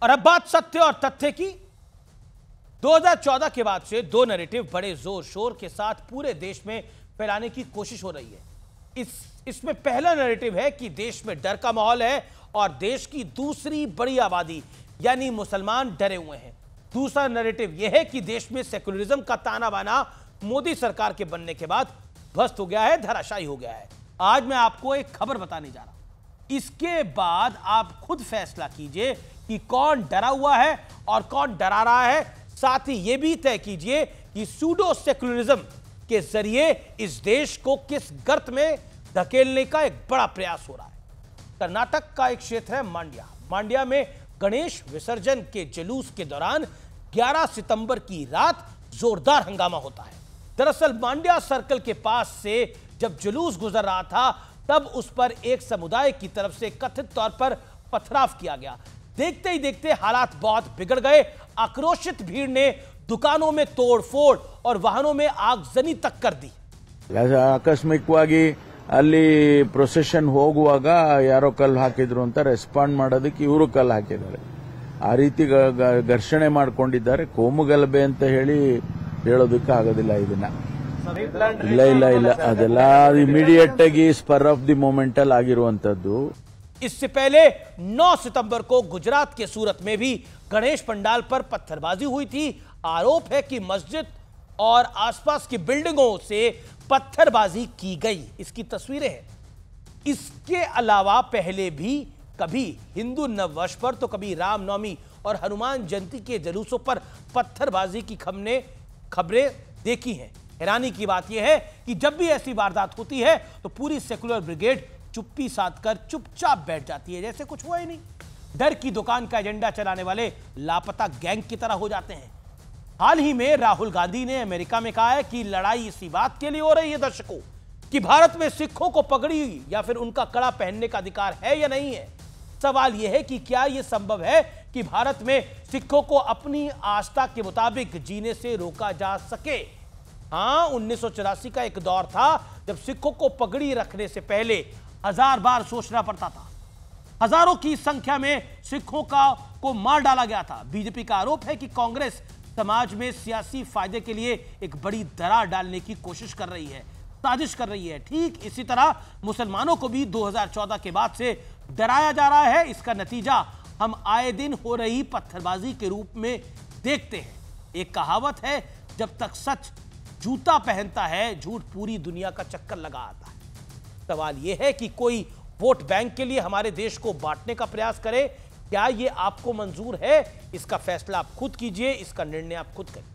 और अब बात सत्य और तथ्य की। 2014 के बाद से दो नैरेटिव बड़े जोर शोर के साथ पूरे देश में फैलाने की कोशिश हो रही है। इसमें पहला नैरेटिव है कि देश में डर का माहौल है और देश की दूसरी बड़ी आबादी यानी मुसलमान डरे हुए हैं। दूसरा नैरेटिव यह है कि देश में सेकुलरिज्म का ताना बाना मोदी सरकार के बनने के बाद ध्वस्त हो गया है, धराशायी हो गया है। आज मैं आपको एक खबर बताने जा रहा हूं, इसके बाद आप खुद फैसला कीजिए कि कौन डरा हुआ है और कौन डरा रहा है। साथ ही यह भी तय कीजिए कि सूडो सेकुलरिज्म के जरिए इस देश को किस गर्त में धकेलने का एक बड़ा प्रयास हो रहा है। कर्नाटक का एक क्षेत्र है मांड्या। मांड्या में गणेश विसर्जन के जुलूस के दौरान 11 सितंबर की रात जोरदार हंगामा होता है। दरअसल मांड्या सर्कल के पास से जब जुलूस गुजर रहा था तब उस पर एक समुदाय की तरफ से कथित तौर पर पथराव किया गया। देखते ही देखते हालात बहुत बिगड़ गए। आक्रोशित भीड़ ने दुकानों में तोड़फोड़ और वाहनों में आगजनी तक कर दी। ಆಕಸ್ಮಿಕವಾಗಿ ಅಲ್ಲಿ ಪ್ರೊಸೆಷನ್ ಹೋಗುವಾಗ ಯಾರೋ ಕಲ್ಲು ಹಾಕಿದ್ರು ಅಂತ ರೆಸ್ಪಾಂಡ್ ಮಾಡೋದಕ್ಕೆ ಇವರು ಕಲ್ಲು ಹಾಕಿದ್ದಾರೆ. ಆ ರೀತಿ ಘರ್ಷಣೆ ಮಾಡಿಕೊಂಡಿದ್ದಾರೆ. ಕೋಮುಗಲಭೆ ಅಂತ ಹೇಳೋದಕ್ಕೆ ಆಗೋದಿಲ್ಲ ಇದನ್ನ. ಇಲ್ಲ ಅದೆಲ್ಲ ಇಮಿಡಿಯೇಟ್ ಆಗಿ ಸ್ಪರ್ ಆಫ್ ದಿ ಮೂಮೆಂಟ್ ಅಲ್ಲಿ ಆಗಿರುವಂತದ್ದು. इससे पहले 9 सितंबर को गुजरात के सूरत में भी गणेश पंडाल पर पत्थरबाजी हुई थी। आरोप है कि मस्जिद और आसपास की बिल्डिंगों से पत्थरबाजी की गई। इसकी तस्वीरें हैं। इसके अलावा पहले भी कभी हिंदू नववर्ष पर तो कभी रामनवमी और हनुमान जयंती के जुलूसों पर पत्थरबाजी की खबरें देखी हैं। हैरानी की बात यह है कि जब भी ऐसी वारदात होती है तो पूरी सेकुलर ब्रिगेड चुप्पी साध कर चुपचाप बैठ जाती है, जैसे कुछ हुआ ही नहीं। डर की दुकान का एजेंडा चलाने वाले लापता गैंग की तरह हो जाते हैं। हाल ही में राहुल गांधी ने अमेरिका में कहा है कि लड़ाई इसी बात के लिए हो रही है दर्शकों कि भारत में सिखों को पगड़ी या फिर उनका कड़ा पहनने का अधिकार है या नहीं है। सवाल यह है कि क्या यह संभव है कि भारत में सिखों को अपनी आस्था के मुताबिक जीने से रोका जा सके। हाँ, 1984 का एक दौर था जब सिखों को पगड़ी रखने से पहले 1000 बार सोचना पड़ता था। हजारों की संख्या में सिखों को मार डाला गया था। बीजेपी का आरोप है कि कांग्रेस समाज में सियासी फायदे के लिए एक बड़ी दरार डालने की कोशिश कर रही है, साजिश कर रही है। ठीक इसी तरह मुसलमानों को भी 2014 के बाद से डराया जा रहा है। इसका नतीजा हम आए दिन हो रही पत्थरबाजी के रूप में देखते हैं। एक कहावत है, जब तक सच जूता पहनता है झूठ पूरी दुनिया का चक्कर लगा आता है। सवाल यह है कि कोई वोट बैंक के लिए हमारे देश को बांटने का प्रयास करे। क्या यह आपको मंजूर है? इसका फैसला आप खुद कीजिए, इसका निर्णय आप खुद करें।